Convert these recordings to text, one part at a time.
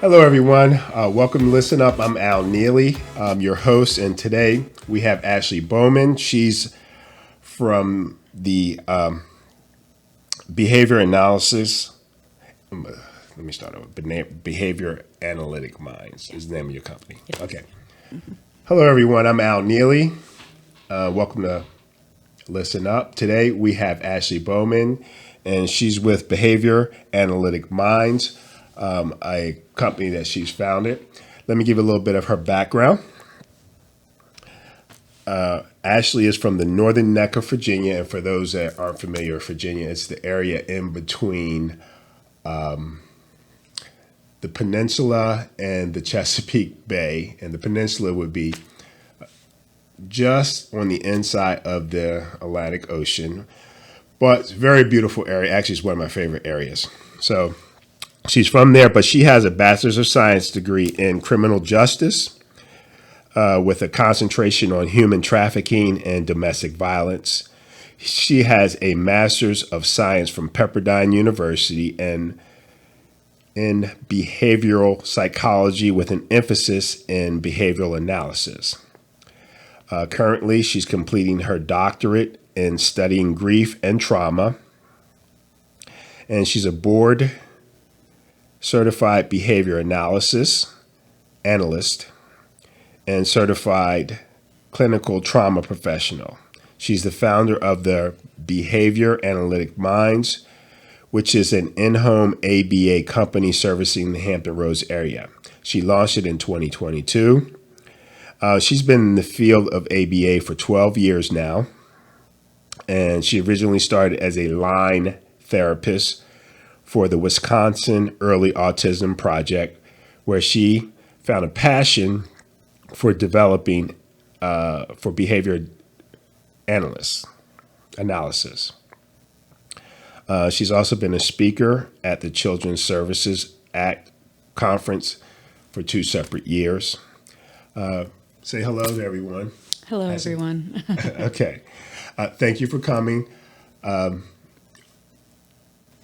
Hello, everyone. Welcome to Listen Up. I'm Al Neely, your host, and today we have Ashley Bowman. She's from the behavior analysis. Let me start over. Behavior Analytic Minds is the name of your company. Okay. Hello, everyone. I'm Al Neely. Welcome to Listen Up. Today we have Ashley Bowman, and she's with Behavior Analytic Minds, a company that she's founded. Let me give you a little bit of her background. Ashley is from the northern neck of Virginia, and for those that aren't familiar with Virginia, it's the area in between the peninsula and the Chesapeake Bay, and the peninsula would be just on the inside of the Atlantic Ocean, but it's a very beautiful area. Actually, it's one of my favorite areas. So she's from there, but she has a Bachelor's of Science degree in criminal justice with a concentration on human trafficking and domestic violence. She has a Master's of Science from Pepperdine University and in behavioral psychology with an emphasis in behavioral analysis. Currently, she's completing her doctorate in studying grief and trauma, and she's a board certified behavior analysis analyst and certified clinical trauma professional. She's the founder of the Behavior Analytic Minds, which is an in-home ABA company servicing the Hampton Roads area. She launched it in 2022. She's been in the field of ABA for 12 years now, and she originally started as a line therapist for the Wisconsin Early Autism Project, where she found a passion for developing for behavior analysis. She's also been a speaker at the Children's Services Act conference for 2 separate years. Say hello to everyone. Hello, everyone. Okay. Thank you for coming.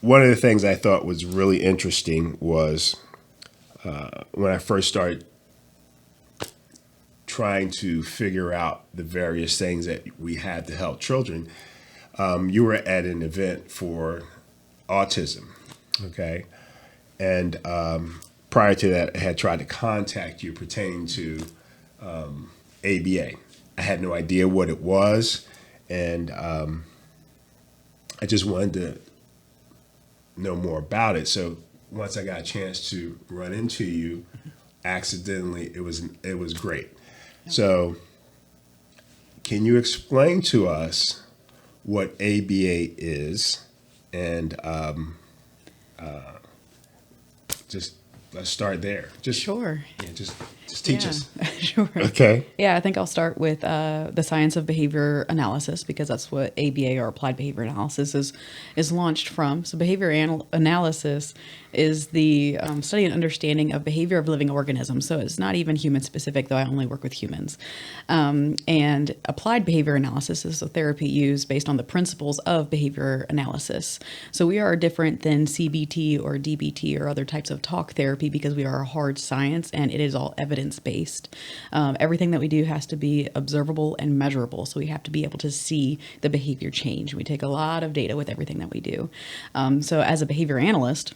One of the things I thought was really interesting was when I first started trying to figure out the various things that we had to help children. You were at an event for autism, okay? And prior to that, I had tried to contact you pertaining to ABA. I had no idea what it was, and I just wanted to know more about it. So once I got a chance to run into you accidentally, it was great. So can you explain to us what ABA is, and just let's start there. Sure. Yeah, just teach us. Sure. Okay. Yeah, I think I'll start with the science of behavior analysis, because that's what ABA, or applied behavior analysis, is launched from. So behavior analysis is the study and understanding of behavior of living organisms. So it's not even human specific, though I only work with humans. And applied behavior analysis is a therapy used based on the principles of behavior analysis. So we are different than CBT or DBT or other types of talk therapy, because we are a hard science and it is all evidence-based. Everything that we do has to be observable and measurable. So we have to be able to see the behavior change. We take a lot of data with everything that we do. So as a behavior analyst,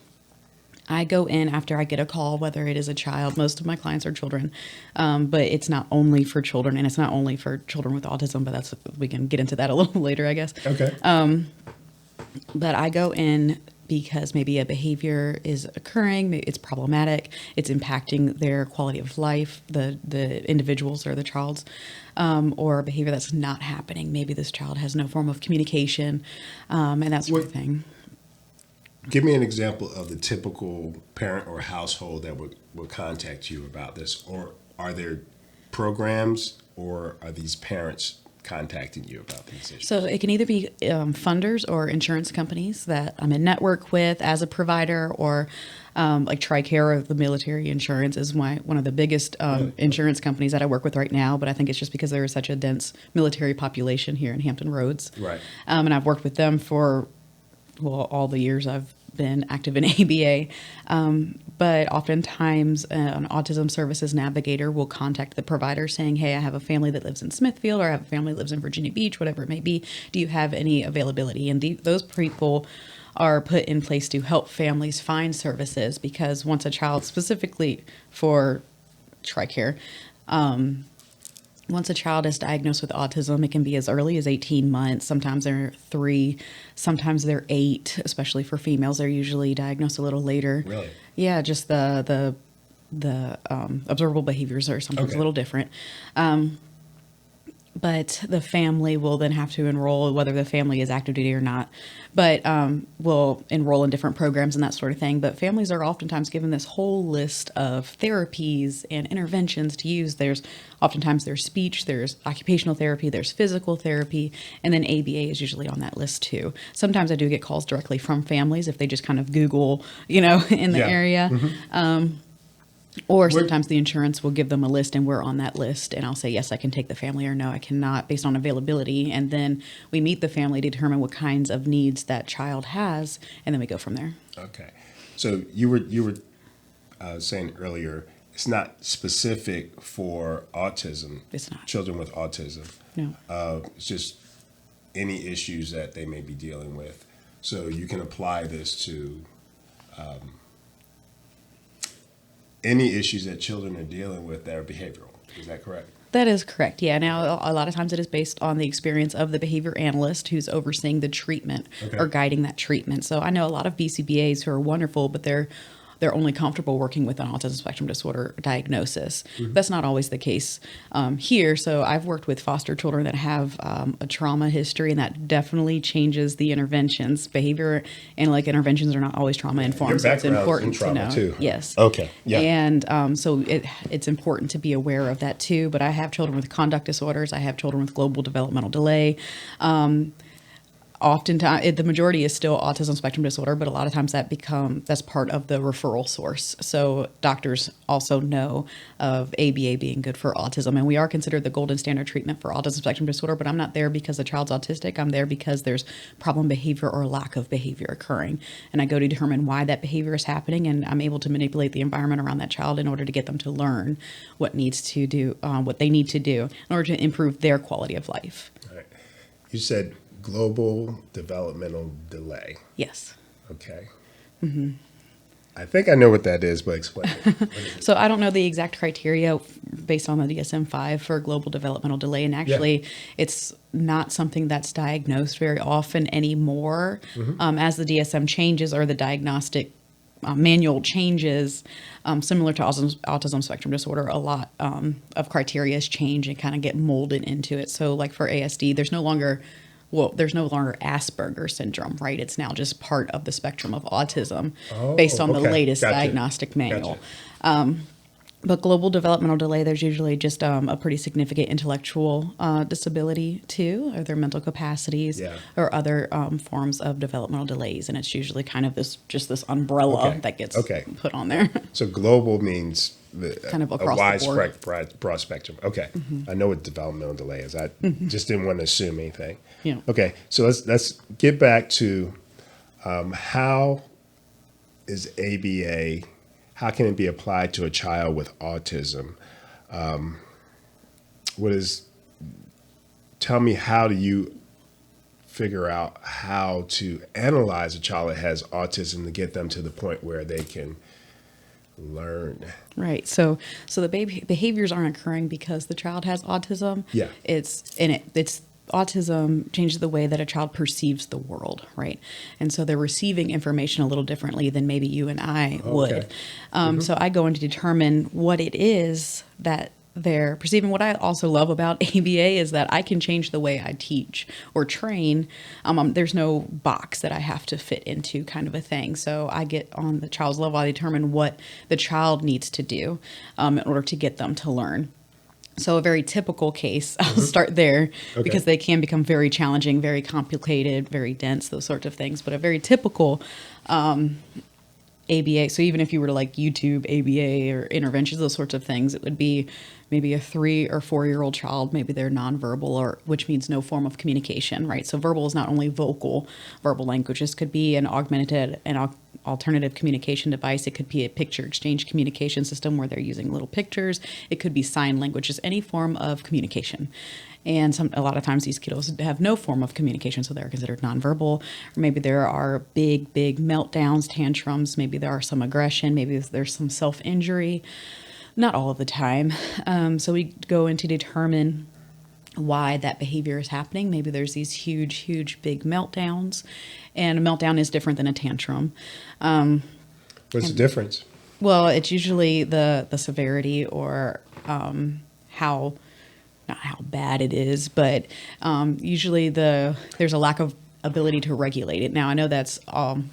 I go in after I get a call, whether it is a child. Most of my clients are children, but it's not only for children, and it's not only for children with autism, but we can get into that a little later, I guess. Okay. But I go in because maybe a behavior is occurring, it's problematic, it's impacting their quality of life, the individuals or the child's, or a behavior that's not happening. Maybe this child has no form of communication, and that sort of thing. Give me an example of the typical parent or household that would contact you about this, or are there programs, or are these parents contacting you about these issues? So it can either be funders or insurance companies that I'm in network with as a provider, or like TRICARE, the military insurance, is one of the biggest insurance companies that I work with right now. But I think it's just because there is such a dense military population here in Hampton Roads. Right. And I've worked with them for all the years I've been active in ABA. But oftentimes an autism services navigator will contact the provider saying, hey, I have a family that lives in Smithfield, or I have a family that lives in Virginia Beach, whatever it may be. Do you have any availability? And those people are put in place to help families find services, because once a child, specifically for TRICARE, once a child is diagnosed with autism, it can be as early as 18 months. Sometimes they're 3, sometimes they're 8, especially for females. They're usually diagnosed a little later. Really? Yeah, just the observable behaviors are sometimes a little different. But the family will then have to enroll, whether the family is active duty or not, but will enroll in different programs and that sort of thing. But families are oftentimes given this whole list of therapies and interventions to use. Oftentimes there's speech, there's occupational therapy, there's physical therapy, and then ABA is usually on that list too. Sometimes I do get calls directly from families if they just kind of Google, in the area. Or sometimes the insurance will give them a list and we're on that list, and I'll say, yes, I can take the family, or no, I cannot, based on availability. And then we meet the family to determine what kinds of needs that child has, and then we go from there. Okay. So you were saying earlier, it's not specific for autism. It's not. Children with autism. No. It's just any issues that they may be dealing with. So you can apply this to any issues that children are dealing with that are behavioral. Is that correct? That is correct. Yeah. Now, a lot of times it is based on the experience of the behavior analyst who's overseeing the treatment or guiding that treatment. So I know a lot of BCBAs who are wonderful, but they're only comfortable working with an autism spectrum disorder diagnosis. That's not always the case here. So I've worked with foster children that have a trauma history, and that definitely changes the interventions. Behavior analytic interventions are not always trauma informed, so it's important to know. Too. Yes. Okay. Yeah. And so it's important to be aware of that too. But I have children with conduct disorders. I have children with global developmental delay. Oftentimes, the majority is still autism spectrum disorder, but a lot of times that's part of the referral source. So doctors also know of ABA being good for autism, and we are considered the golden standard treatment for autism spectrum disorder, but I'm not there because the child's autistic. I'm there because there's problem behavior or lack of behavior occurring, and I go to determine why that behavior is happening, and I'm able to manipulate the environment around that child in order to get them to learn what they need to do in order to improve their quality of life. All right. You said global developmental delay. Yes. Okay. I think I know what that is, but explain it. So I don't know the exact criteria based on the DSM-5 for global developmental delay, and actually it's not something that's diagnosed very often anymore. As the DSM changes or the diagnostic manual changes, similar to autism spectrum disorder, a lot of criteria change and kind of get molded into it. So like for ASD, there's no longer Asperger's syndrome, right? It's now just part of the spectrum of autism based on the latest diagnostic manual. But global developmental delay, there's usually just a pretty significant intellectual disability too, or their mental capacities, or other forms of developmental delays. And it's usually kind of this umbrella that gets put on there. So global means kind of across a the board. broad spectrum. Okay. I know what developmental delay is. I just didn't want to assume anything. Yeah. Okay. So let's get back to how is ABA, how can it be applied to a child with autism? Tell me, how do you figure out how to analyze a child that has autism to get them to the point where they can learn? Right. So the behaviors aren't occurring because the child has autism. Yeah. It's autism changes the way that a child perceives the world, right? And so they're receiving information a little differently than maybe you and I would. So I go in to determine what it is that they're perceiving. What I also love about ABA is that I can change the way I teach or train. There's no box that I have to fit into, kind of a thing. So I get on the child's level, I determine what the child needs to do in order to get them to learn. So a very typical case, I'll start there because they can become very challenging, very complicated, very dense, those sorts of things. But a very typical ABA. So even if you were to like YouTube ABA or interventions, those sorts of things, it would be maybe a 3 or 4-year-old child. Maybe they're nonverbal, or which means no form of communication, right? So verbal is not only verbal languages could be an augmented and alternative communication device. It could be a picture exchange communication system where they're using little pictures. It could be sign languages, any form of communication. And a lot of times these kiddos have no form of communication, so they're considered nonverbal. Or maybe there are big meltdowns, tantrums. Maybe there are some aggression. Maybe there's some self-injury. Not all of the time. So we go in to determine why that behavior is happening. Maybe there's these huge, big meltdowns. And a meltdown is different than a tantrum. What's the difference? Well, it's usually the severity or not how bad it is, but usually there's a lack of ability to regulate it. Now, I know that's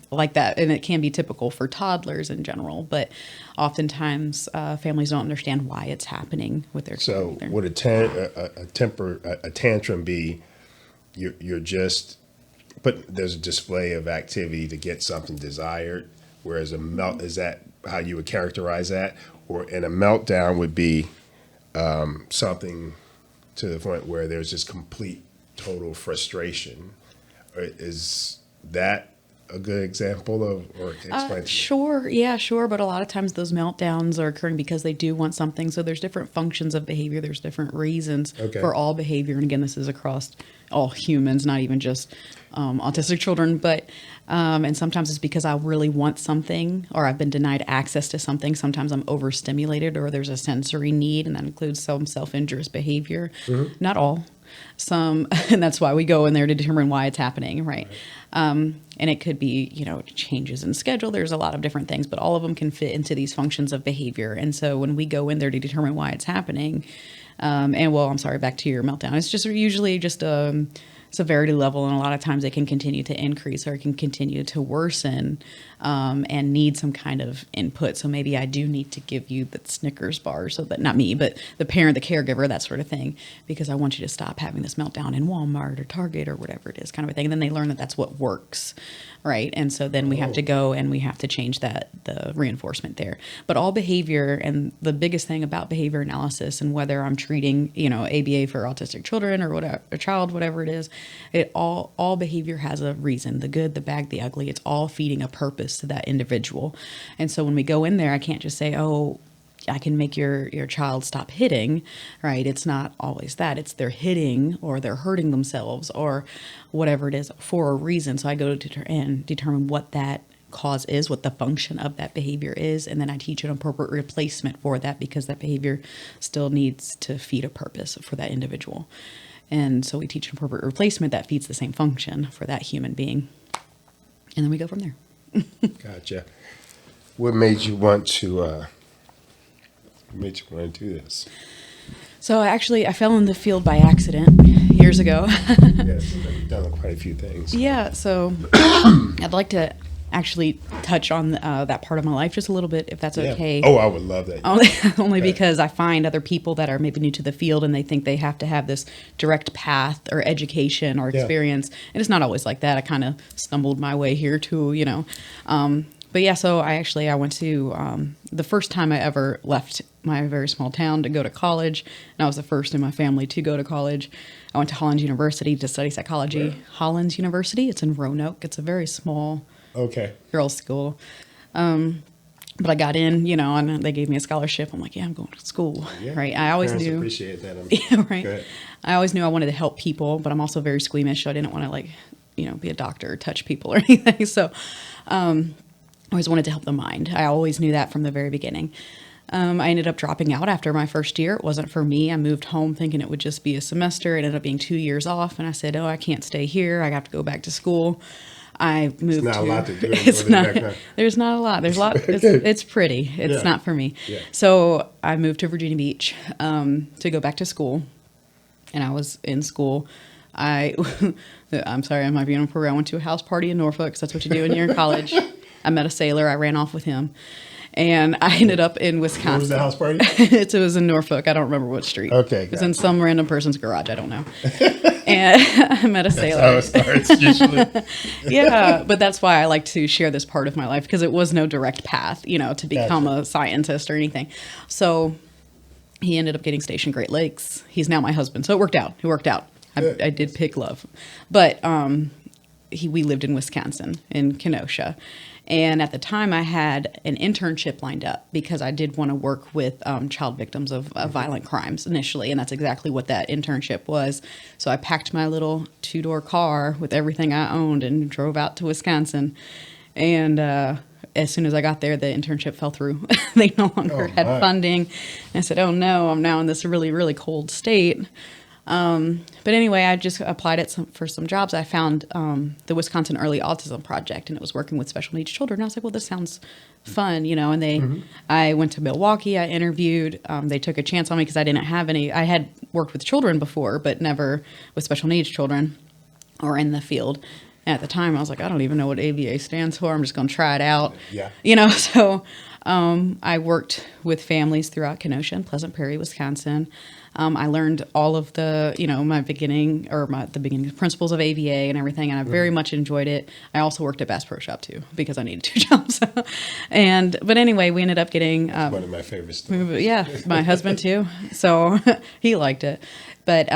like that, and it can be typical for toddlers in general, but oftentimes families don't understand why it's happening with their So kid. would a tantrum be you're just, but there's a display of activity to get something desired, whereas is that how you would characterize that? Or and a meltdown would be something to the point where there's just complete total frustration. Is that a good example of, or explain to me? Sure. Yeah, sure. But a lot of times those meltdowns are occurring because they do want something. So there's different functions of behavior. There's different reasons for all behavior. And again, this is across all humans, not even just autistic children. But and sometimes it's because I really want something, or I've been denied access to something. Sometimes I'm overstimulated, or there's a sensory need, and that includes some self-injurious behavior. Not all. Some, and that's why we go in there to determine why it's happening, right? And it could be, changes in schedule. There's a lot of different things, but all of them can fit into these functions of behavior. And so when we go in there to determine why it's happening, I'm sorry, back to your meltdown. It's just usually just a severity level, and a lot of times it can continue to increase or it can continue to worsen and need some kind of input. So maybe I do need to give you the Snickers bar, so that, not me, but the parent, the caregiver, that sort of thing, because I want you to stop having this meltdown in Walmart or Target or whatever it is, kind of a thing. And then they learn that that's what works, right? And so then we have to go and we have to change the reinforcement there. But all behavior, and the biggest thing about behavior analysis, and whether I'm treating, ABA for autistic children or whatever, a child, whatever it is, all behavior has a reason, the good, the bad, the ugly. It's all feeding a purpose to that individual. And so when we go in there, I can't just say, oh, I can make your child stop hitting, right? It's not always that. It's they're hitting or they're hurting themselves or whatever it is for a reason. So I go to and determine what that cause is, what the function of that behavior is, and then I teach an appropriate replacement for that, because that behavior still needs to feed a purpose for that individual. And so we teach an appropriate replacement that feeds the same function for that human being. And then we go from there. Gotcha. What made you want to do this? So I fell in the field by accident years ago. Yes, you've done quite a few things. Yeah, so I'd like to actually touch on that part of my life just a little bit, if that's okay. Oh, I would love that. Only because I find other people that are maybe new to the field and they think they have to have this direct path or education or experience. And it's not always like that. I kind of stumbled my way here too, But yeah, so I went to, the first time I ever left my very small town to go to college, and I was the first in my family to go to college. I went to Hollins University to study psychology. Where? Hollins University, it's in Roanoke. It's a very small girls' school. But I got in, and they gave me a scholarship. I'm like, yeah, I'm going to school, right? I always Parents knew. Appreciate that. Yeah, right. I always knew I wanted to help people, but I'm also very squeamish, so I didn't want to be a doctor or touch people or anything. So I always wanted to help the mind. I always knew that from the very beginning. I ended up dropping out after my first year. It wasn't for me. I moved home thinking it would just be a semester. It ended up being 2 years off, and I said, I can't stay here. I have to go back to school. I moved. It's not a lot to do. There's not a lot. There's a lot. It's pretty. It's not for me. Yeah. So I moved to Virginia Beach to go back to school, and I was in school. I'm sorry, I might be on a program. I went to a house party in Norfolk, because that's what you do when you're in college. I met a sailor. I ran off with him. And I ended up in Wisconsin. Where was the house party? It was in Norfolk. I don't remember what street. Okay. It was in some random person's garage. I don't know. and I met a sailor. That's how it starts usually. Yeah, but that's why I like to share this part of my life because it was no direct path, to become Gotcha. a scientist or anything. So he ended up getting stationed Great Lakes. He's now my husband, so it worked out. It worked out. Good. I did pick love, but we lived in Wisconsin in Kenosha. And at the time, I had an internship lined up because I did want to work with child victims of violent crimes initially. And that's exactly what that internship was. So I packed my little 2-door car with everything I owned and drove out to Wisconsin. And as soon as I got there, the internship fell through. They no longer had my. funding. And I said, oh no, I'm now in this really, really cold state. But anyway, I just applied for some jobs. I found the Wisconsin Early Autism Project, and it was working with special needs children. And I was like, well, this sounds fun, And I went to Milwaukee. I interviewed. They took a chance on me because I didn't have any. I had worked with children before, but never with special needs children or in the field. And at the time, I was like, I don't even know what ABA stands for. I'm just going to try it out. Yeah. So I worked with families throughout Kenosha and Pleasant Prairie, Wisconsin. I learned all of the, the beginning principles of ABA and everything, and I very much enjoyed it. I also worked at Bass Pro Shop too because I needed 2 jobs. But anyway, we ended up getting One of my favorites. yeah, my husband too. So he liked it, but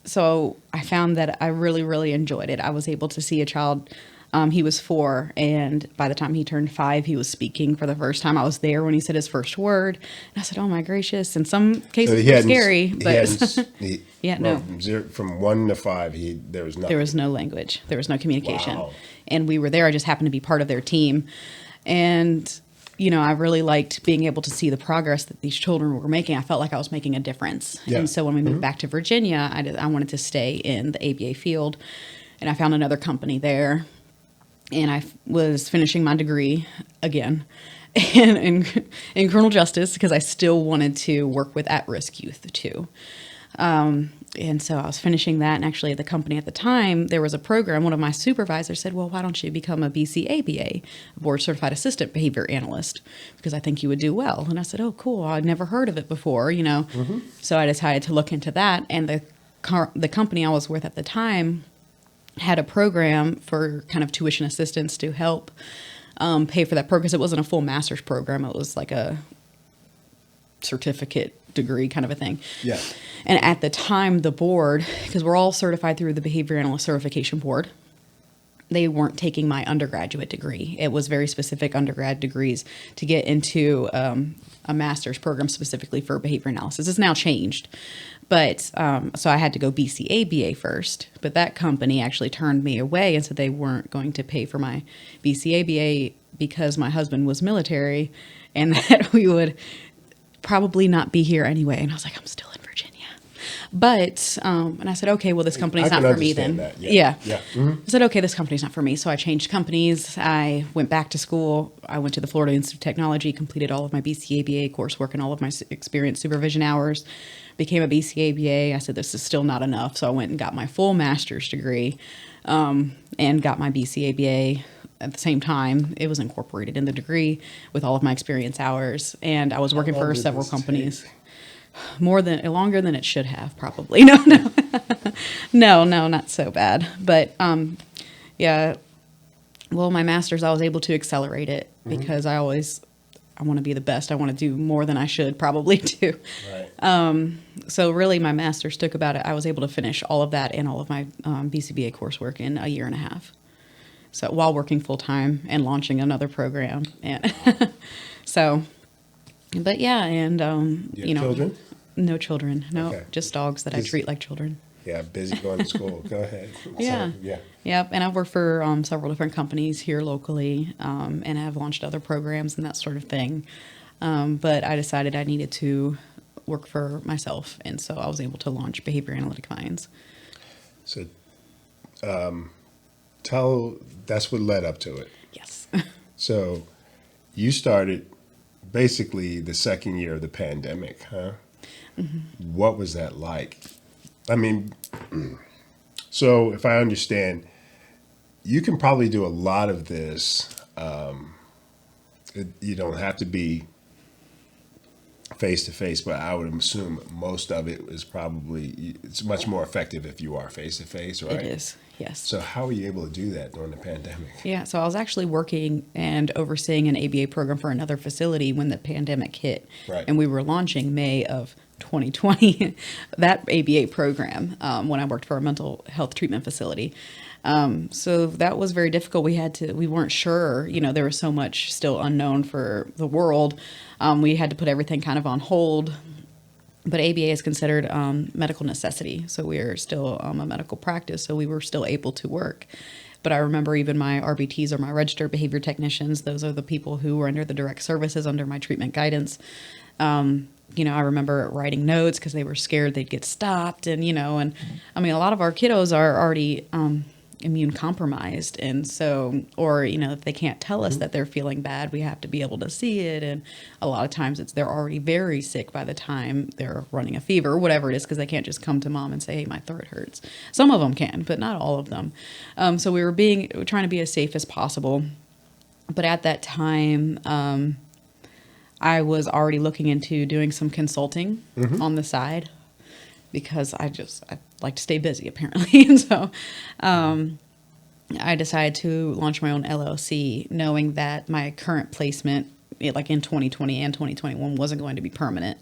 so I found that I really, really enjoyed it. I was able to see a child. He was 4, and by the time he turned 5, he was speaking for the first time. I was there when he said his first word, and I said, "Oh my gracious!" In some cases, it was scary, but yeah, no. From 1 to 5, there was nothing. There was no language. There was no communication, Wow. and we were there. I just happened to be part of their team, and I really liked being able to see the progress that these children were making. I felt like I was making a difference, Yeah. and so when we moved back to Virginia, I wanted to stay in the ABA field, and I found another company there. And I was finishing my degree again in criminal justice because I still wanted to work with at-risk youth too. And so I was finishing that. And actually at the company at the time, there was a program. One of my supervisors said, well, why don't you become a BCABA, Board Certified Assistant Behavior Analyst, because I think you would do well. And I said, oh, cool. I'd never heard of it before, So I decided to look into that. And the company I was with at the time had a program for kind of tuition assistance to help pay for that program because it wasn't a full master's program. It was like a certificate degree kind of a thing. Yeah. And at the time, the board, because we're all certified through the Behavior Analyst Certification Board, they weren't taking my undergraduate degree. It was very specific undergrad degrees to get into a master's program specifically for behavior analysis. It's now changed. But so I had to go BCABA first. But that company actually turned me away and said they weren't going to pay for my BCABA because my husband was military and that we would probably not be here anyway. And I was like, I'm still in Virginia. But, and I said, okay, well, this company's not for me then. That. Yeah. Mm-hmm. I said, okay, this company's not for me. So I changed companies. I went back to school. I went to the Florida Institute of Technology, completed all of my BCABA coursework and all of my experience supervision hours, became a BCABA. I said, this is still not enough. So I went and got my full master's degree and got my BCABA at the same time. It was incorporated in the degree with all of my experience hours. And I was working for several companies. Longer than it should have, probably. No, not so bad. But yeah, well, my master's, I was able to accelerate it because I want to be the best. I want to do more than I should probably do. Right. So really, my master's took I was able to finish all of that and all of my BCBA coursework in a year and a half. So while working full time and launching another program, and so. But yeah, and Children? No children, no, Okay. Just dogs that I treat like children. Yeah, busy going to school. Go ahead. Yeah. So, yeah. Yep, and I've worked for several different companies here locally, and I've launched other programs and that sort of thing. But I decided I needed to work for myself, and so I was able to launch Behavior Analytic Minds. So, that's what led up to it. Yes. So, you started basically the second year of the pandemic, huh? Mm-hmm. What was that like? I mean, so if I understand, you can probably do a lot of this. You don't have to be face to face, but I would assume most of it is probably, it's much more effective if you are face to face, right? It is, yes. So how were you able to do that during the pandemic? Yeah, so I was actually working and overseeing an ABA program for another facility when the pandemic hit. Right. And we were launching May of 2020, that ABA program, when I worked for a mental health treatment facility. So that was very difficult. We weren't sure, there was so much still unknown for the world. We had to put everything kind of on hold. But ABA is considered medical necessity. So we are still a medical practice. So we were still able to work. But I remember even my RBTs, or my registered behavior technicians, those are the people who were under the direct services under my treatment guidance. I remember writing notes because they were scared they'd get stopped. And I mean, a lot of our kiddos are already immune compromised. And so, or, if they can't tell us that they're feeling bad, we have to be able to see it. And a lot of times they're already very sick by the time they're running a fever or whatever it is, because they can't just come to mom and say, hey, my throat hurts. Some of them can, but not all of them. So we were trying to be as safe as possible. But at that time, I was already looking into doing some consulting on the side, because I like to stay busy, apparently. And so I decided to launch my own LLC, knowing that my current placement, like in 2020 and 2021, wasn't going to be permanent.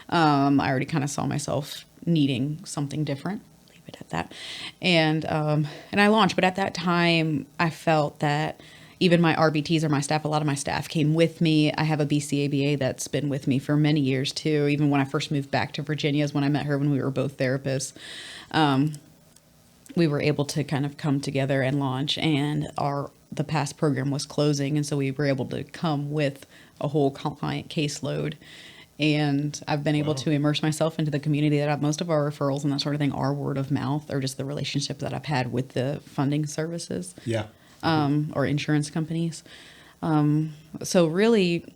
I already kind of saw myself needing something different. Leave it at that. And I launched. But at that time, I felt that even my RBTs, or my staff, a lot of my staff came with me. I have a BCABA that's been with me for many years too. Even when I first moved back to Virginia is when I met her, when we were both therapists. We were able to kind of come together and launch, and the past program was closing. And so we were able to come with a whole client caseload. And I've been able to immerse myself into the community. That most of our referrals and that sort of thing are word of mouth, or just the relationships that I've had with the funding services. Yeah. Or insurance companies. So really,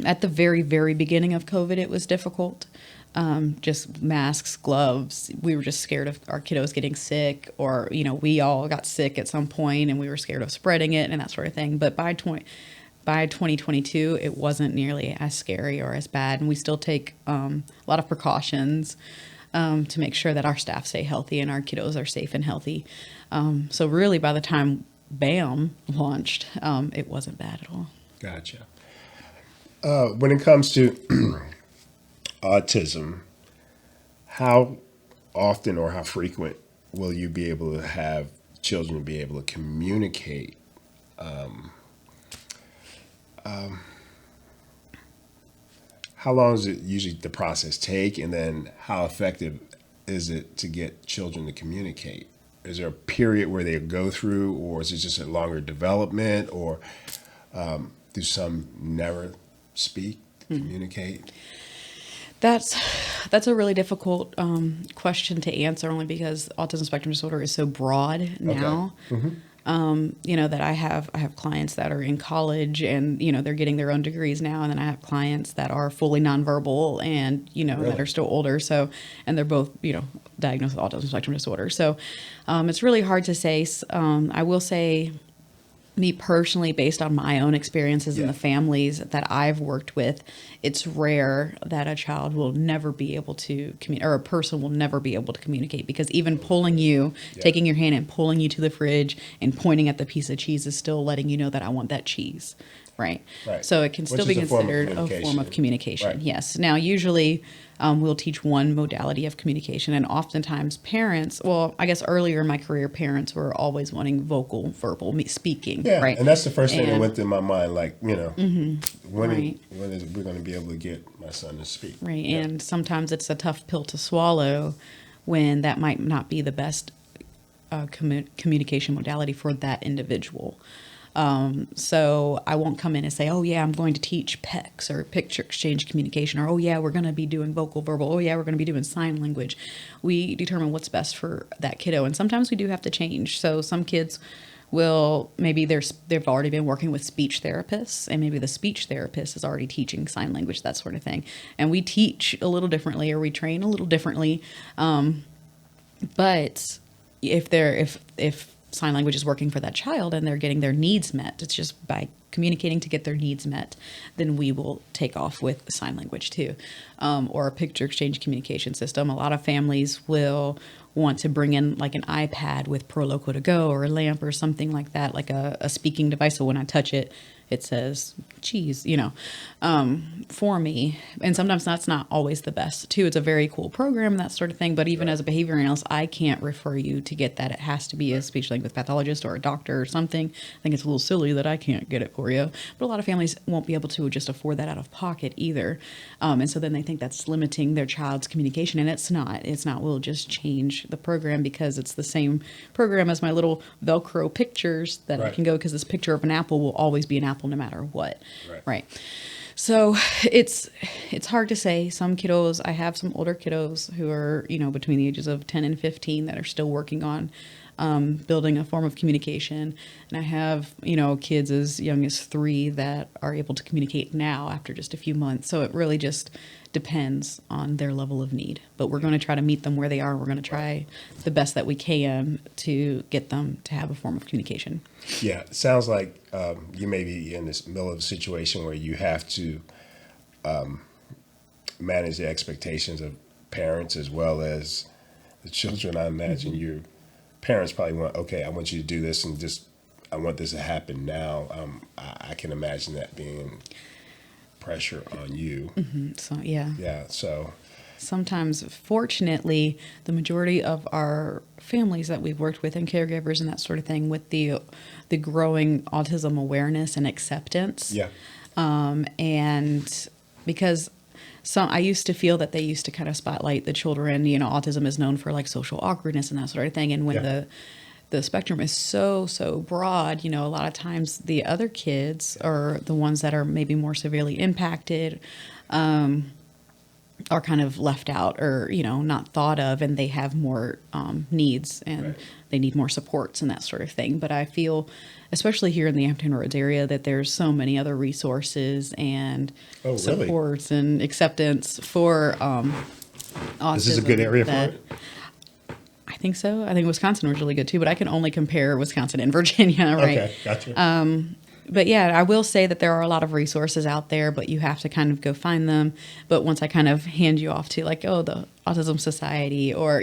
at the very, very beginning of COVID, it was difficult. Just masks, gloves. We were just scared of our kiddos getting sick, or, we all got sick at some point and we were scared of spreading it and that sort of thing. But by 2022, it wasn't nearly as scary or as bad. And we still take a lot of precautions to make sure that our staff stay healthy and our kiddos are safe and healthy. So really, by the time BAM launched, it wasn't bad at all. Gotcha. When it comes to autism, how often or how frequent will you be able to have children be able to communicate? How long does it usually the process take, and then how effective is it to get children to communicate? Is there a period where they go through, or is it just a longer development, or do some never speak, communicate? That's a really difficult question to answer, only because autism spectrum disorder is so broad now. Okay. That I have clients that are in college and, they're getting their own degrees now. And then I have clients that are fully nonverbal and, really? That are still older. So, and they're both, diagnosed with autism spectrum disorder. So it's really hard to say. I will say, me personally, based on my own experiences in the families that I've worked with, it's rare that a child will never be able to or a person will never be able to communicate, because even pulling you, taking your hand and pulling you to the fridge and pointing at the piece of cheese is still letting you know that I want that cheese. Right. So it can still be considered a form of communication. Right. Yes. Now, usually we'll teach one modality of communication, and oftentimes parents, well, I guess earlier in my career, parents were always wanting verbal, speaking. Yeah. Right. And that's the first thing that went through my mind. Like, when right. when is we going to be able to get my son to speak? Right. Yeah. And sometimes it's a tough pill to swallow when that might not be the best communication modality for that individual. So I won't come in and say, oh yeah, I'm going to teach PECS or picture exchange communication, or, oh yeah, we're going to be doing vocal verbal. Oh yeah, we're going to be doing sign language. We determine what's best for that kiddo. And sometimes we do have to change. So some kids will, maybe they've already been working with speech therapists, and maybe the speech therapist is already teaching sign language, that sort of thing. And we teach a little differently, or we train a little differently. But if sign language is working for that child and they're getting their needs met, it's just by communicating to get their needs met, then we will take off with sign language too. Or a picture exchange communication system. A lot of families will want to bring in like an iPad with Proloco to go or a lamp or something like that, like a speaking device. So when I touch it, it says cheese, for me. And sometimes that's not always the best too. It's a very cool program and that sort of thing. But even as a behavior analyst, I can't refer you to get that. It has to be a speech language pathologist or a doctor or something. I think it's a little silly that I can't get it for you. But a lot of families won't be able to just afford that out of pocket either. And so then they think that's limiting their child's communication. And it's not. It's not. We'll just change the program because it's the same program as my little Velcro pictures that I can go, because this picture of an apple will always be an apple no matter what. Right. So it's hard to say. Some kiddos, I have some older kiddos who are, between the ages of 10 and 15 that are still working on building a form of communication. And I have, kids as young as 3 that are able to communicate now after just a few months. So it really just depends on their level of need. But we're going to try to meet them where they are. We're going to try the best that we can to get them to have a form of communication. Yeah, it sounds like you may be in this middle of a situation where you have to manage the expectations of parents as well as the children. I imagine your parents probably want, okay, I want you to do this and just, I want this to happen now. I can imagine that being pressure on you. So, yeah. Yeah, so. Sometimes, fortunately, the majority of our families that we've worked with and caregivers and that sort of thing, with the growing autism awareness and acceptance. Yeah. And because I used to feel that they used to kind of spotlight the children, autism is known for like social awkwardness and that sort of thing. And when the spectrum is so broad, a lot of times the other kids or the ones that are maybe more severely impacted, are kind of left out or, not thought of, and they have more needs and they need more supports and that sort of thing. But I feel, especially here in the Hampton Roads area, that there's so many other resources and supports and acceptance for autism. Is this a good area for it? I think so. I think Wisconsin was really good too, but I can only compare Wisconsin and Virginia, right? Okay, gotcha. But yeah, I will say that there are a lot of resources out there, but you have to kind of go find them. But once I kind of hand you off to like, the Autism Society or,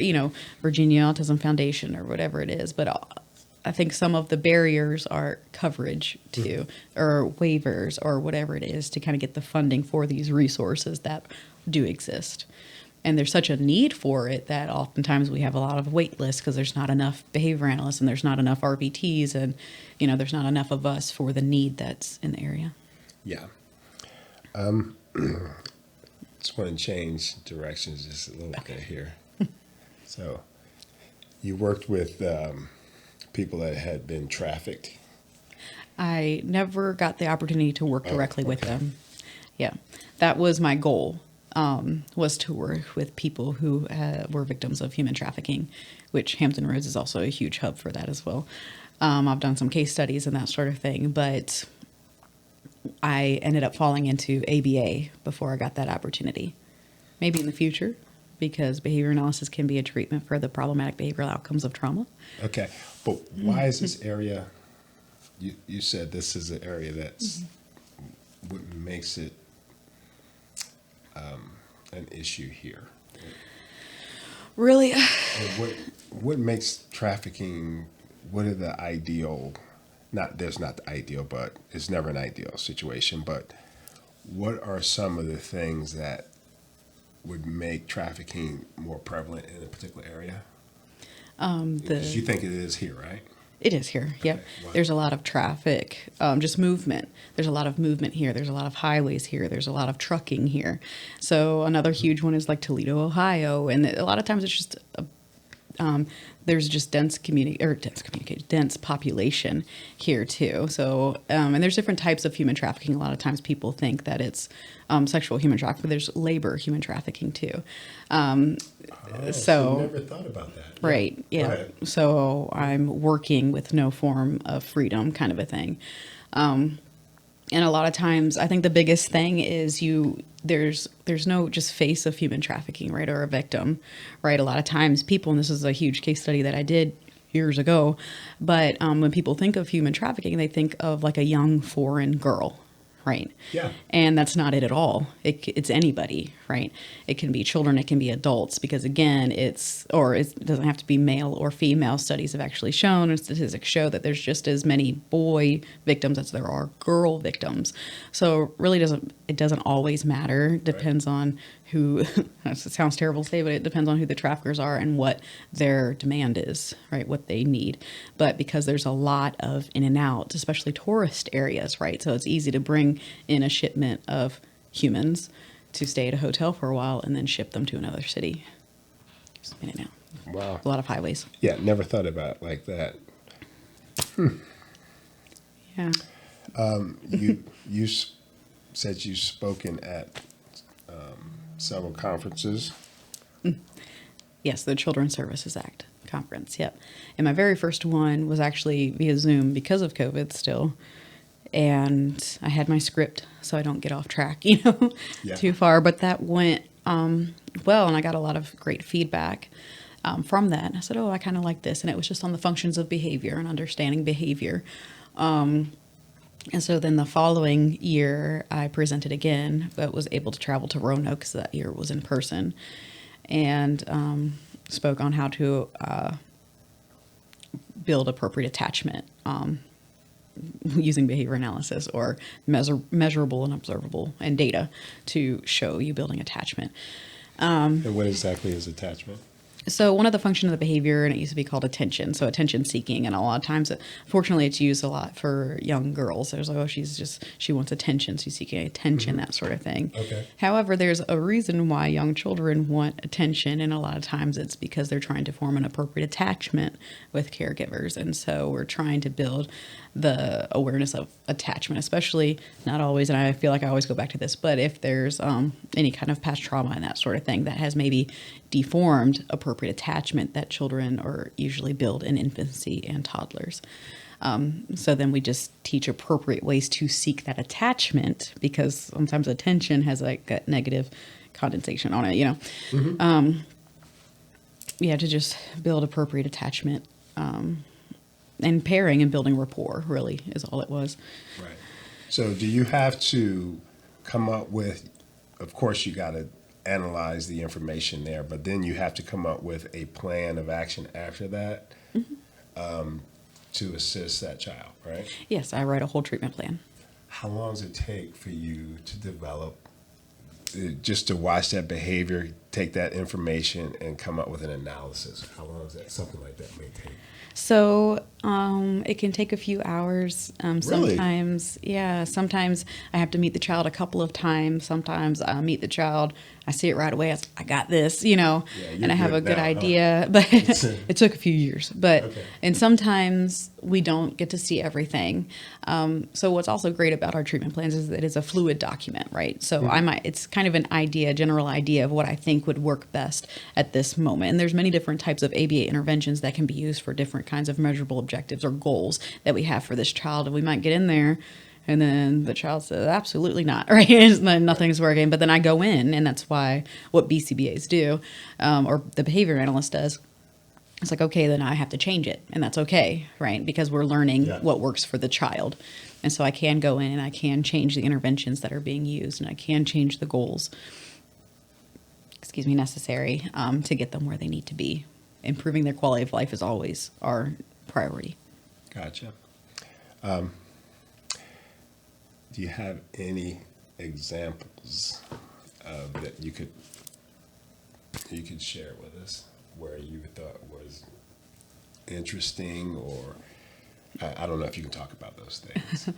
Virginia Autism Foundation or whatever it is. But I think some of the barriers are coverage too, or waivers or whatever it is to kind of get the funding for these resources that do exist. And there's such a need for it that oftentimes we have a lot of wait lists because there's not enough behavior analysts and there's not enough RBTs and, there's not enough of us for the need that's in the area. Yeah. Just want to change directions just a little bit here. So you worked with people that had been trafficked. I never got the opportunity to work directly with them. Yeah, that was my goal. Was to work with people who were victims of human trafficking, which Hampton Roads is also a huge hub for that as well. I've done some case studies and that sort of thing, but I ended up falling into ABA before I got that opportunity. Maybe in the future, because behavior analysis can be a treatment for the problematic behavioral outcomes of trauma. Okay, but why is this area, you said this is an area that's what makes it an issue here? Really? What makes trafficking, what are the ideal, there's not the ideal, but it's never an ideal situation, but what are some of the things that would make trafficking more prevalent in a particular area? Because you think it is here, right? It is here. Yep. Okay. There's a lot of traffic, just movement. There's a lot of movement here. There's a lot of highways here. There's a lot of trucking here. So another huge one is like Toledo, Ohio. And a lot of times it's just, there's just dense population here too. So, and there's different types of human trafficking. A lot of times people think that it's sexual human trafficking, but there's labor human trafficking too. So never thought about that. Right. Yeah. So I'm working with no form of freedom kind of a thing. And a lot of times I think the biggest thing is there's no just face of human trafficking, right? Or a victim, right? A lot of times people, and this is a huge case study that I did, years ago. But when people think of human trafficking, they think of like a young foreign girl, right? Yeah. And that's not it at all. It's anybody, right? It can be children, it can be adults, because again, it doesn't have to be male or female. Studies have actually shown, and statistics show, that there's just as many boy victims as there are girl victims. So really it doesn't always matter. Depends on who, it sounds terrible to say, but it depends on who the traffickers are and what their demand is, right? What they need. But because there's a lot of in and out, especially tourist areas, right? So it's easy to bring in a shipment of humans to stay at a hotel for a while and then ship them to another city. Just in and out. Wow. A lot of highways. Yeah, never thought about it like that. Yeah. You said you've spoken at several conferences. Yes, the Children's Services Act conference. Yep. And my very first one was actually via Zoom because of COVID still. And I had my script so I don't get off track, too far. But that went well, and I got a lot of great feedback from that. And I said, I kind of like this. And it was just on the functions of behavior and understanding behavior. And so then the following year, I presented again, but was able to travel to Roanoke because that year was in person, and spoke on how to build appropriate attachment using behavior analysis, or measurable and observable and data to show you building attachment. And what exactly is attachment? So one of the functions of the behavior, and it used to be called attention, so attention seeking, and a lot of times, fortunately, it's used a lot for young girls. There's like, she wants attention, she's seeking attention, that sort of thing. Okay. However, there's a reason why young children want attention, and a lot of times it's because they're trying to form an appropriate attachment with caregivers, and so we're trying to build the awareness of attachment, especially, not always, and I feel like I always go back to this, but if there's any kind of past trauma and that sort of thing that has maybe deformed appropriate attachment that children are usually build in infancy and toddlers. So then we just teach appropriate ways to seek that attachment, because sometimes attention has like a negative connotation on it, to just build appropriate attachment, and pairing and building rapport really is all it was. Right. So do you have to come up with, of course you got to analyze the information there, but then you have to come up with a plan of action after that to assist that child, right? Yes, I write a whole treatment plan. How long does it take for you to develop, just to watch that behavior, take that information and come up with an analysis? How long is that, something like that may take? So it can take a few hours. Really? Sometimes I have to meet the child a couple of times. Sometimes I meet the child, I see it right away. I got this, and I have a good idea. But it took a few years. But Okay. And sometimes we don't get to see everything. So what's also great about our treatment plans is that it is a fluid document, right? So it's kind of a general idea of what I think would work best at this moment. And there's many different types of ABA interventions that can be used for different kinds of measurable objectives or goals that we have for this child. And we might get in there and then the child says, absolutely not, right? And then nothing's working. But then I go in, and that's why what BCBAs do, or the behavior analyst does. It's like, okay, then I have to change it. And that's okay, right? Because we're learning what works for the child. And so I can go in and I can change the interventions that are being used, and I can change the goals, necessary to get them where they need to be. Improving their quality of life is always our priority. Gotcha. Do you have any examples that you could share with us where you thought was interesting, or I don't know if you can talk about those things?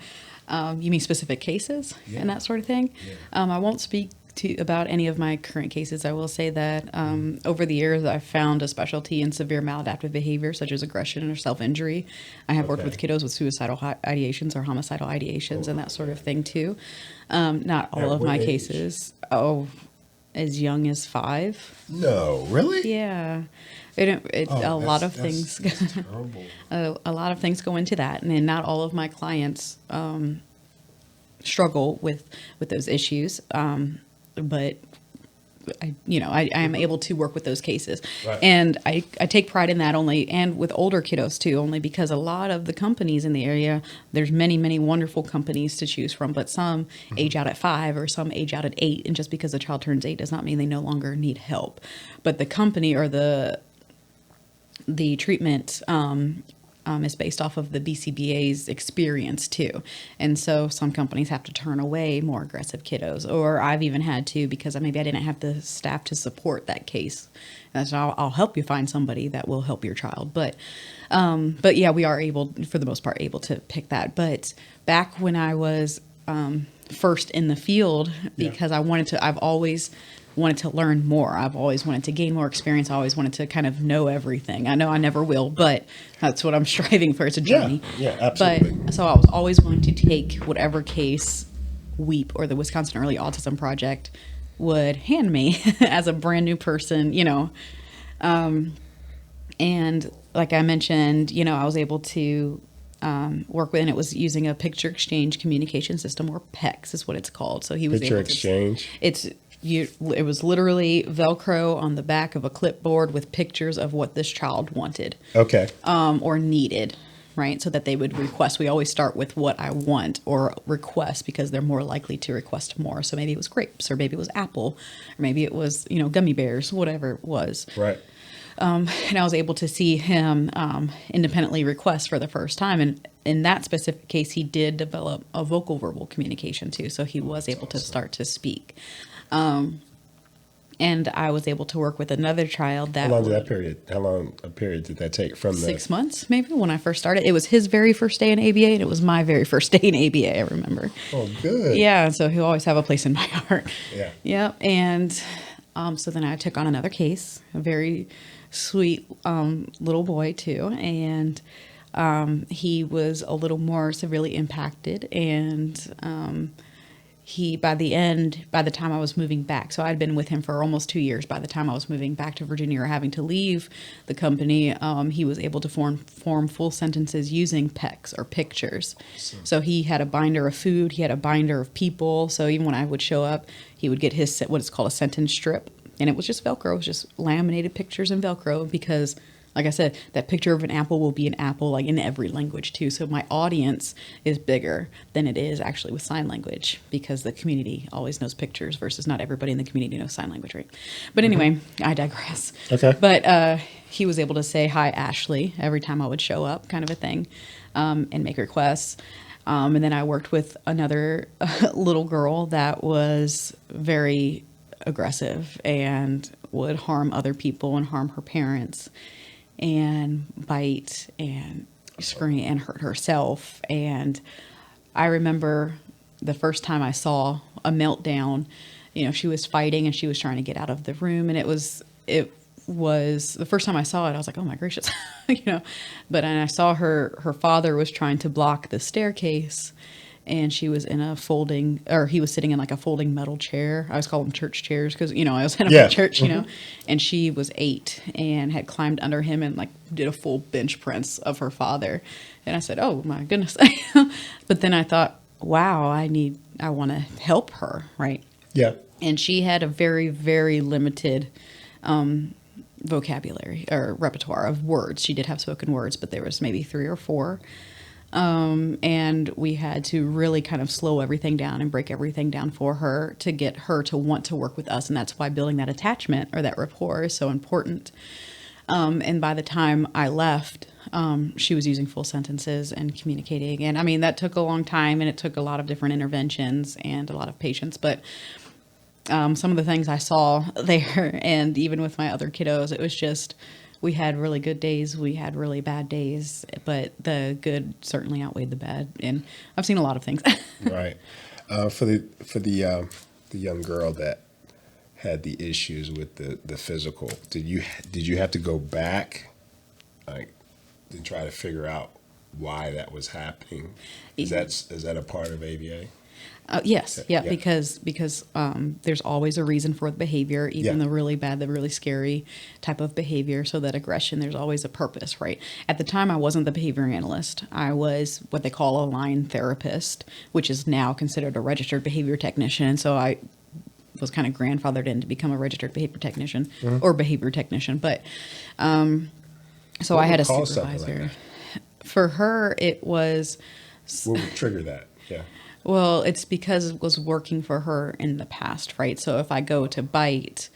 You mean specific cases and that sort of thing? Yeah. I won't speak about any of my current cases. I will say that over the years, I've found a specialty in severe maladaptive behavior, such as aggression or self-injury. I have worked with kiddos with suicidal ideations or homicidal ideations and that sort of thing too. Not all of my cases. As young as 5. No, really? Yeah. A lot of things. Terrible. A lot of things go into that, and not all of my clients struggle with those issues. But I am able to work with those cases. Right. And I take pride in that only, and with older kiddos too, only because a lot of the companies in the area, there's many, many wonderful companies to choose from, but some age out at 5 or some age out at 8. And just because a child turns 8 does not mean they no longer need help. But the company or the treatment is based off of the BCBA's experience too. And so some companies have to turn away more aggressive kiddos, or I've even had to, because maybe I didn't have the staff to support that case. And so I'll help you find somebody that will help your child. But yeah, we are able, for the most part, able to pick that. But back when I was first in the field, because I've always wanted to learn more. I've always wanted to gain more experience. I always wanted to kind of know everything. I know I never will, but that's what I'm striving for. It's a journey. Yeah, absolutely. But so I was always willing to take whatever case WEAP or the Wisconsin Early Autism Project would hand me as a brand new person, and like I mentioned, I was able to work with, and it was using a picture exchange communication system, or PECS is what it's called. So he was Picture able to, exchange. it was literally Velcro on the back of a clipboard with pictures of what this child wanted. Okay. Or needed, right? So that they would request. We always start with what I want or request, because they're more likely to request more. So maybe it was grapes, or maybe it was apple, or maybe it was, gummy bears, whatever it was. Right. And I was able to see him independently request for the first time. And in that specific case, he did develop a vocal verbal communication too. So he was able to start to speak. And I was able to work with another child that. How long a period did that take from 6 months, maybe, when I first started. It was his very first day in ABA, and it was my very first day in ABA, I remember. Oh, good. Yeah, so he'll always have a place in my heart. Yeah. Yep. And so then I took on another case, a very sweet little boy too, and he was a little more severely impacted, and by the time I was moving back, so I'd been with him for almost 2 years. By the time I was moving back to Virginia or having to leave the company, he was able to form full sentences using PECs, or pictures. So he had a binder of food, he had a binder of people. So even when I would show up, he would get his what is called a sentence strip. And it was just Velcro. It was just laminated pictures in Velcro, because, like I said, that picture of an apple will be an apple, like, in every language too. So my audience is bigger than it is actually with sign language, because the community always knows pictures versus not everybody in the community knows sign language, right? But anyway, I digress. Okay. But he was able to say, "Hi, Ashley," every time I would show up, kind of a thing, and make requests. And then I worked with another little girl that was very aggressive and would harm other people and harm her parents and bite and scream and hurt herself. And I remember the first time I saw a meltdown, she was fighting and she was trying to get out of the room, and it was the first time I saw it, I was like, oh my gracious, but and I saw her father was trying to block the staircase, and she was in he was sitting in like a folding metal chair. I always call them church chairs, because, I was in a church, and she was 8 and had climbed under him and like did a full bench press of her father. And I said, oh my goodness. But then I thought, wow, I want to help her. Right. Yeah. And she had a very, very limited, vocabulary or repertoire of words. She did have spoken words, but there was maybe 3 or 4. And we had to really kind of slow everything down and break everything down for her to get her to want to work with us. And that's why building that attachment or that rapport is so important. And by the time I left, she was using full sentences and communicating. And I mean, that took a long time, and it took a lot of different interventions and a lot of patience. But some of the things I saw there, and even with my other kiddos, it was just, we had really good days, we had really bad days, but the good certainly outweighed the bad. And I've seen a lot of things. Right. For the young girl that had the issues with the physical, did you have to go back, like, and try to figure out why that was happening? Is that a part of ABA? Yes. Yeah. Yeah. Because there's always a reason for the behavior, even the really bad, the really scary type of behavior. So that aggression, there's always a purpose, right? At the time, I wasn't the behavior analyst. I was what they call a line therapist, which is now considered a registered behavior technician. So I was kind of grandfathered in to become a registered behavior technician Mm-hmm. or behavior technician. But so What I had would a cause something supervisor. like For her, it was, What would trigger that? Yeah. well, it's because it was working for her in the past, right? So if I go to bite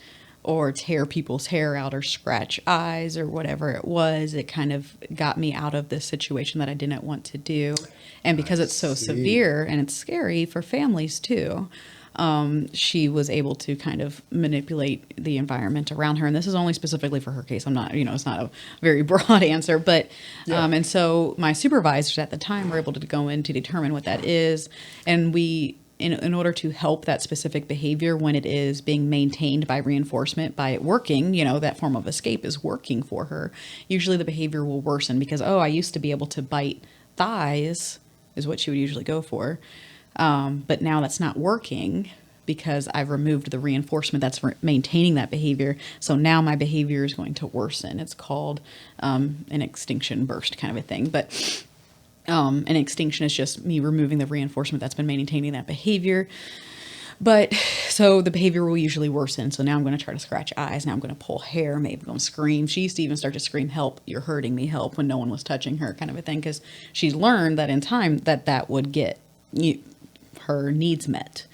or tear people's hair out or scratch eyes or whatever it was, it kind of got me out of this situation that I didn't want to do. And because I it's so see. severe and it's scary for families too, she was able to kind of manipulate the environment around her. And this is only specifically for her case. I'm not, it's not a very broad answer, but, Yeah. and so my supervisors at the time were able to go in to determine what that is. And in order to help that specific behavior when it is being maintained by reinforcement, by it working, that form of escape is working for her, usually the behavior will worsen because, oh, I used to be able to bite thighs, is what she would usually go for. But now that's not working because I've removed the reinforcement that's maintaining that behavior. So now my behavior is going to worsen. It's called an extinction burst kind of a thing. But an extinction is just me removing the reinforcement that's been maintaining that behavior. But so the behavior will usually worsen. So now I'm going to try to scratch eyes. Now I'm going to pull hair. Maybe I'm going to scream. She used to even start to scream, "Help, you're hurting me, help," when no one was touching her, kind of a thing. Because she's learned that in time that would get her needs met.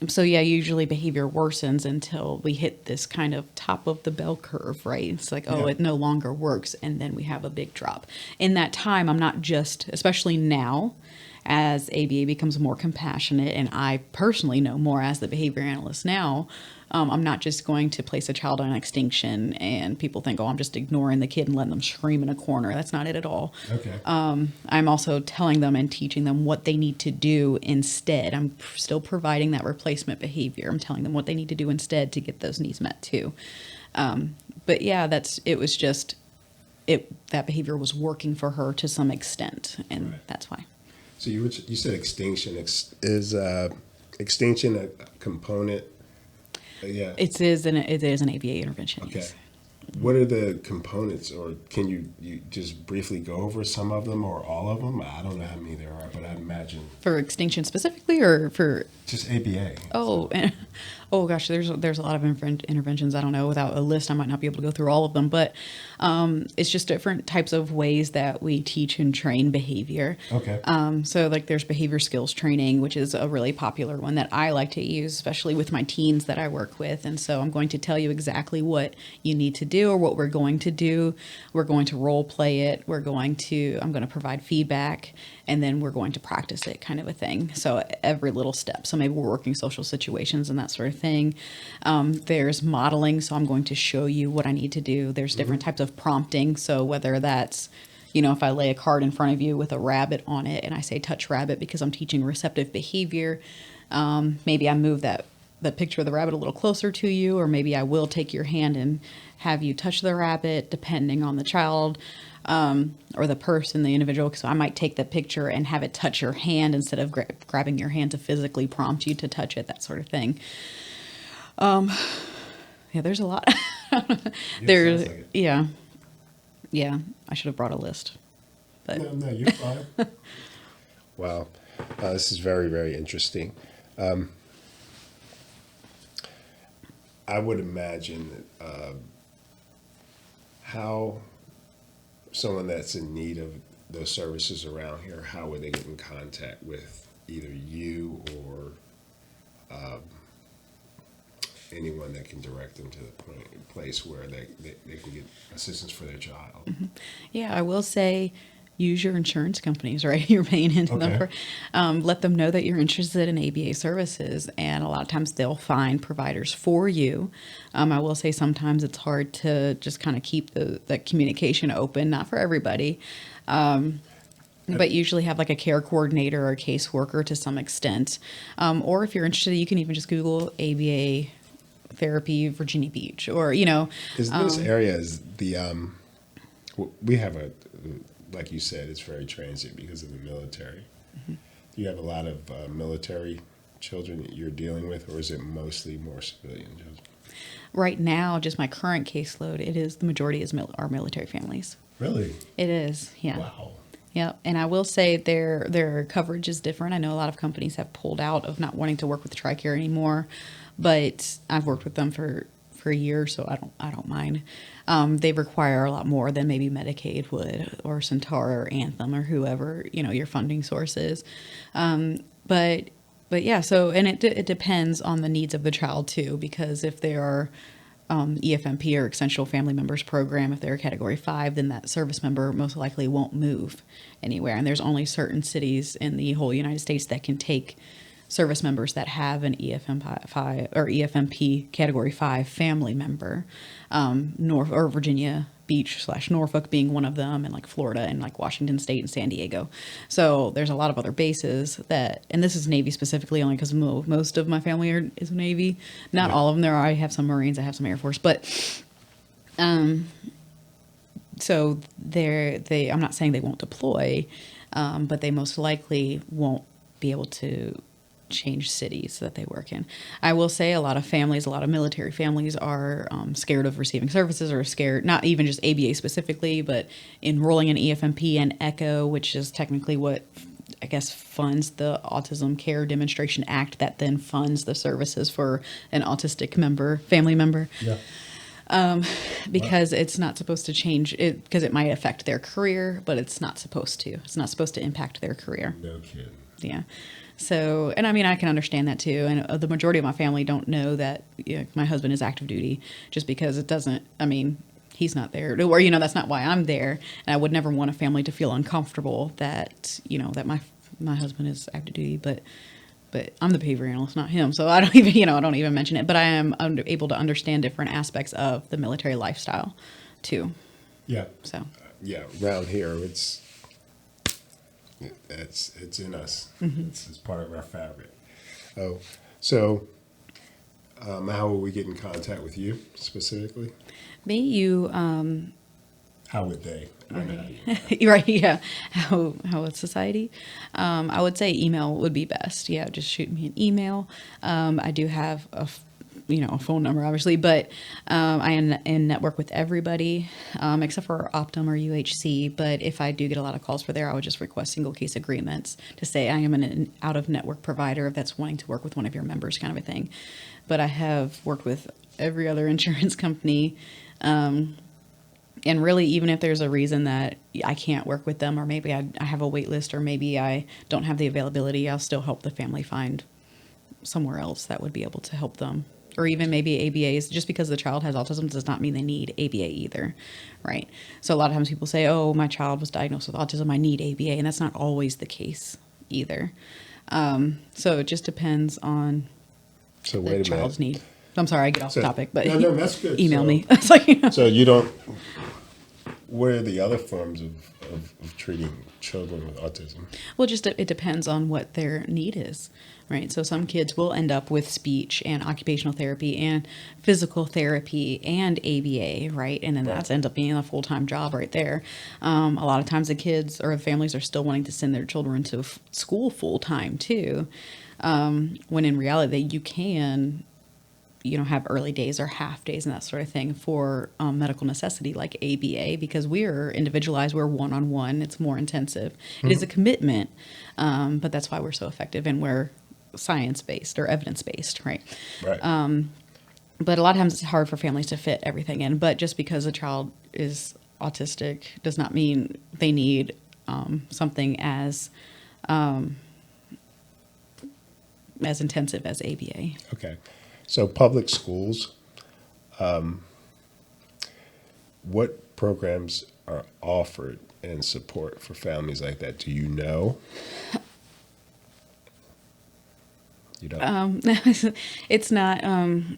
So yeah, usually behavior worsens until we hit this kind of top of the bell curve, right? It's like, oh, Yeah. it no longer works. And then we have a big drop. In that time, I'm not just, especially now, as ABA becomes more compassionate, and I personally know more as the behavior analyst now, I'm not just going to place a child on extinction and people think, oh, I'm just ignoring the kid and letting them scream in a corner. That's not it at all. Okay. I'm also telling them and teaching them what they need to do instead. I'm still providing that replacement behavior. I'm telling them what they need to do instead to get those needs met too. But yeah, that behavior was working for her to some extent, and Right. that's why. So you said extinction. Is extinction a component? Yeah. It is an ABA intervention. Okay. Yes. What are the components, or can you just briefly go over some of them or all of them? I don't know how many there are, but I imagine For extinction specifically, or for just ABA. oh, oh gosh, there's a lot of interventions. I don't know. Without a list, I might not be able to go through all of them. But it's just different types of ways that we teach and train behavior. Okay. So like there's behavior skills training, which is a really popular one that I like to use, especially with my teens that I work with. And so I'm going to tell you exactly what you need to do or what we're going to do. We're going to role play it. I'm going to provide feedback, and then we're going to practice it, kind of a thing. So every little step. So maybe we're working social situations and that sort of thing. There's modeling. So I'm going to show you what I need to do. There's different types of prompting. So whether that's, if I lay a card in front of you with a rabbit on it and I say touch rabbit because I'm teaching receptive behavior, maybe I move the picture of the rabbit a little closer to you, or maybe I will take your hand and have you touch the rabbit depending on the child or the person, the individual. So I might take the picture and have it touch your hand instead of grabbing your hand to physically prompt you to touch it, that sort of thing. Yeah, there's a lot. Sounds like it. Yeah, I should have brought a list. But No, you're fine. Wow. This is very, very interesting. I would imagine how someone that's in need of those services around here, how would they get in contact with either you or anyone that can direct them to the place where they can get assistance for their child? yeah, I will say use your insurance companies, right? You're paying into them Okay. for, let them know that you're interested in ABA services. And a lot of times they'll find providers for you. I will say sometimes it's hard to just kind of keep the communication open, not for everybody. But usually have like a care coordinator or a caseworker to some extent. Or if you're interested, you can even just Google ABA therapy Virginia Beach, or Because this area is we have like you said, it's very transient because of the military. Do you have a lot of military children that you're dealing with, or is it mostly more civilian children? right now, just my current caseload, the majority is our military families. Really? It is, yeah. Wow. Yep. And I will say their coverage is different. I know a lot of companies have pulled out of not wanting to work with TRICARE anymore, but I've worked with them for a year, so I don't mind. They require a lot more than maybe Medicaid would, or Centaur, or Anthem, or whoever your funding source is. But yeah, so and it depends on the needs of the child too, because if they are EFMP or Essential Family Members Program, if they're a Category 5, then that service member most likely won't move anywhere. And there's only certain cities in the whole United States that can take service members that have an EFMP or EFMP Category 5 family member. North or Virginia Beach / Norfolk being one of them, and like Florida and like Washington State and San Diego. So there's a lot of other bases that, and this is Navy specifically only because most of my family is Navy. Not all of them. I have some Marines, I have some Air Force, but so I'm not saying they won't deploy, but they most likely won't be able to change cities that they work in. I will say a lot of military families are scared of receiving services, or scared, not even just ABA specifically, but enrolling in EFMP and ECHO, which is technically what I guess funds the Autism Care Demonstration Act, that then funds the services for an autistic family member. Yeah. Because it's not supposed to change it, because it might affect their career, but it's not supposed to. It's not supposed to impact their career. No kidding. Yeah. So, and I mean, I can understand that too. And the majority of my family don't know that my husband is active duty, just because it doesn't, I mean, he's not there, or, that's not why I'm there. And I would never want a family to feel uncomfortable that, that my husband is active duty, but I'm the behavior analyst, not him. So I don't even, I don't even mention it, but I am able to understand different aspects of the military lifestyle too. Yeah. So, Yeah, around here, it's in us. It's part of our fabric. Oh, so how will we get in contact with you specifically? How would they? I know. Right, yeah. How is society? I would say email would be best. Yeah, just shoot me an email. I do have a phone number, obviously, but I am in network with everybody except for Optum or UHC. But if I do get a lot of calls for there, I would just request single case agreements to say I am an out-of-network provider that's wanting to work with one of your members, kind of a thing. But I have worked with every other insurance company. And really, even if there's a reason that I can't work with them, or maybe I have a wait list, or maybe I don't have the availability, I'll still help the family find somewhere else that would be able to help them. Or even maybe ABAs. Just because the child has autism does not mean they need ABA either, right? So a lot of times people say, oh, my child was diagnosed with autism, I need ABA, and that's not always the case either. So it just depends on the child's need. I'm sorry, I get off topic, but no, that's good. email me. It's like, So you don't. What are the other forms of treating children with autism? Well, just it depends on what their need is, right? So some kids will end up with speech and occupational therapy and physical therapy and ABA, right? And then that ends up being a full-time job right there. A lot of times the kids or families are still wanting to send their children to school full-time too, when in reality you can have early days or half days and that sort of thing for medical necessity like ABA, because we're individualized, we're one-on-one, it's more intensive. It is a commitment, but that's why we're so effective, and we're science-based or evidence-based, right? Right. But a lot of times it's hard for families to fit everything in, but just because a child is autistic does not mean they need something as intensive as ABA. Okay. So public schools, what programs are offered and support for families like that? Do you know? You don't? It's not.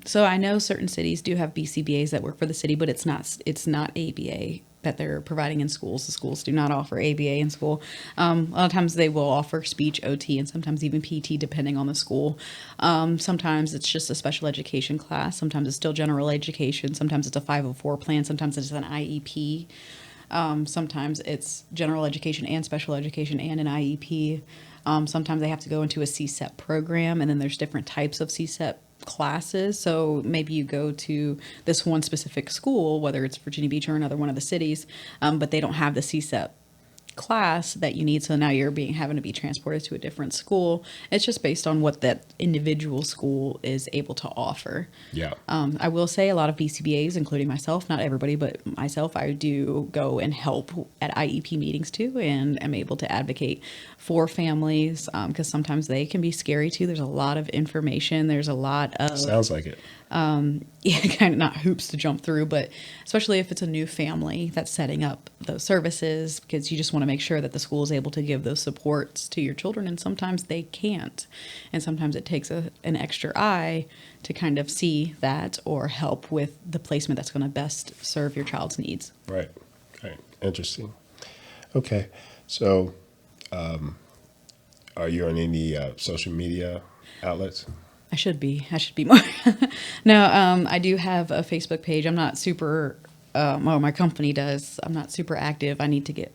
So I know certain cities do have BCBAs that work for the city, but it's not ABA that they're providing in schools. The schools do not offer ABA in school. A lot of times they will offer speech, OT, and sometimes even PT, depending on the school. Sometimes it's just a special education class. Sometimes it's still general education. Sometimes it's a 504 plan. Sometimes it's an IEP. Sometimes it's general education and special education and an IEP. Sometimes they have to go into a CSEP program, and then there's different types of CSEP classes. So maybe you go to this one specific school, whether it's Virginia Beach or another one of the cities, but they don't have the CSEP class that you need. So now you're having to be transported to a different school. It's just based on what that individual school is able to offer. Yeah. I will say a lot of BCBAs, including myself, not everybody, but myself, I do go and help at IEP meetings too, and am able to advocate for families because sometimes they can be scary too. There's a lot of information. There's a lot of Sounds like it. yeah, kind of not hoops to jump through, but especially if it's a new family that's setting up those services, because you just want to make sure that the school is able to give those supports to your children, and sometimes they can't, and sometimes it takes an extra eye to kind of see that or help with the placement that's going to best serve your child's needs. Right. Right. Interesting. Okay. So, are you on any social media outlets? I should be more. No, I do have a Facebook page. I'm not super, well, my company does. I'm not super active. I need to get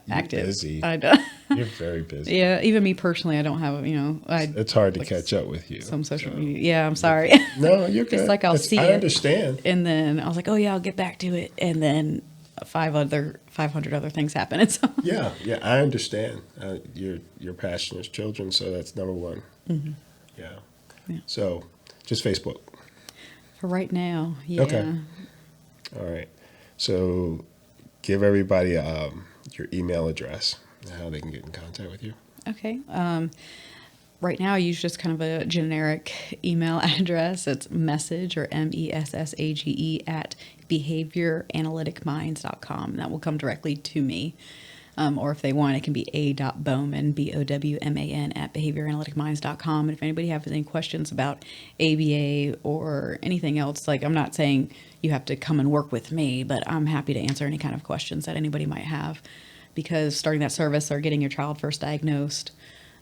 active. Busy. I do. You're very busy. Yeah, even me personally, I don't have, It's hard to catch up with you. some social media. Yeah, I'm sorry. No, you're good. It's like I'll see I it. understand. And then I was like, oh yeah, I'll get back to it. And then 500 other things happen. And so Yeah, I understand. Your passion is children, so that's number one. Mm-hmm. Yeah. Yeah. So, just Facebook. for right now, yeah. Okay. All right. So, give everybody your email address and how they can get in contact with you. Okay. Right now, I use just kind of a generic email address. It's message or message at behavioranalyticminds.com. That will come directly to me. Or if they want, it can be a.bowman, Bowman, at behavioranalyticminds.com. And if anybody has any questions about ABA or anything else, like I'm not saying you have to come and work with me, but I'm happy to answer any kind of questions that anybody might have. Because starting that service or getting your child first diagnosed,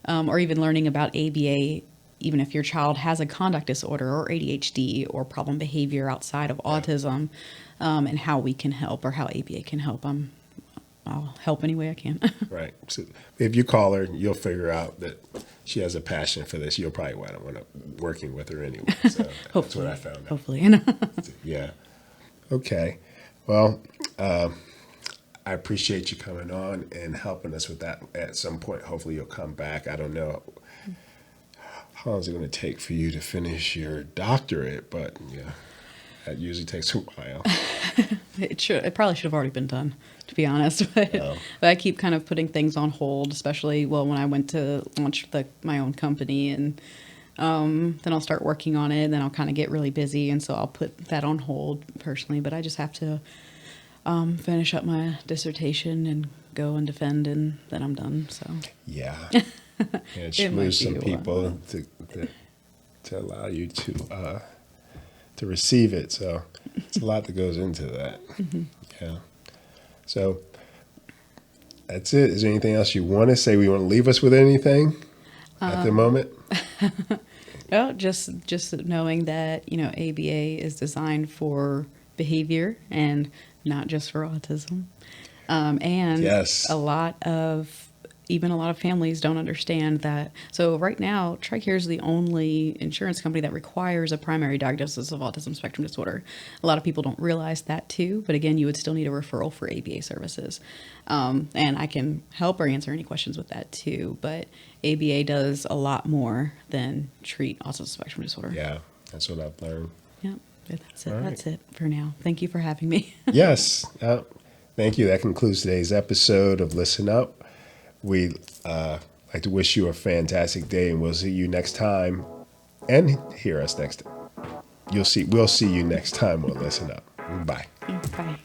or even learning about ABA, even if your child has a conduct disorder or ADHD or problem behavior outside of autism, and how we can help or how ABA can help, I'll help any way I can. Right. So, if you call her, you'll figure out that she has a passion for this. You'll probably want to working with her anyway. So that's what I found out. Hopefully. Yeah. Okay. Well, I appreciate you coming on and helping us with that. At some point, hopefully you'll come back. I don't know how long is it going to take for you to finish your doctorate, but yeah, that usually takes a while. It probably should have already been done, to be honest. But I keep kind of putting things on hold, especially, when I went to launch my own company, and then I'll start working on it, and then I'll kind of get really busy, and so I'll put that on hold personally. But I just have to finish up my dissertation and go and defend, and then I'm done. So Yeah. And It might schmooze some be a people to allow you to receive it. So it's a lot that goes into that. Yeah. So that's it. Is there anything else you want to say? We want to leave us with anything at the moment? well, just knowing that ABA is designed for behavior and not just for autism, and Yes. a lot of families don't understand that. So right now, TRICARE is the only insurance company that requires a primary diagnosis of autism spectrum disorder. A lot of people don't realize that too, but again, you would still need a referral for ABA services. And I can help or answer any questions with that too, but ABA does a lot more than treat autism spectrum disorder. Yeah. That's what I've learned. Yeah, that's it. All right. That's it for now. Thank you for having me. Yes. Thank you. That concludes today's episode of Listen Up. We'd like to wish you a fantastic day, and we'll see you next time, and hear us next time. We'll see you next time on Listen Up. Bye. Bye.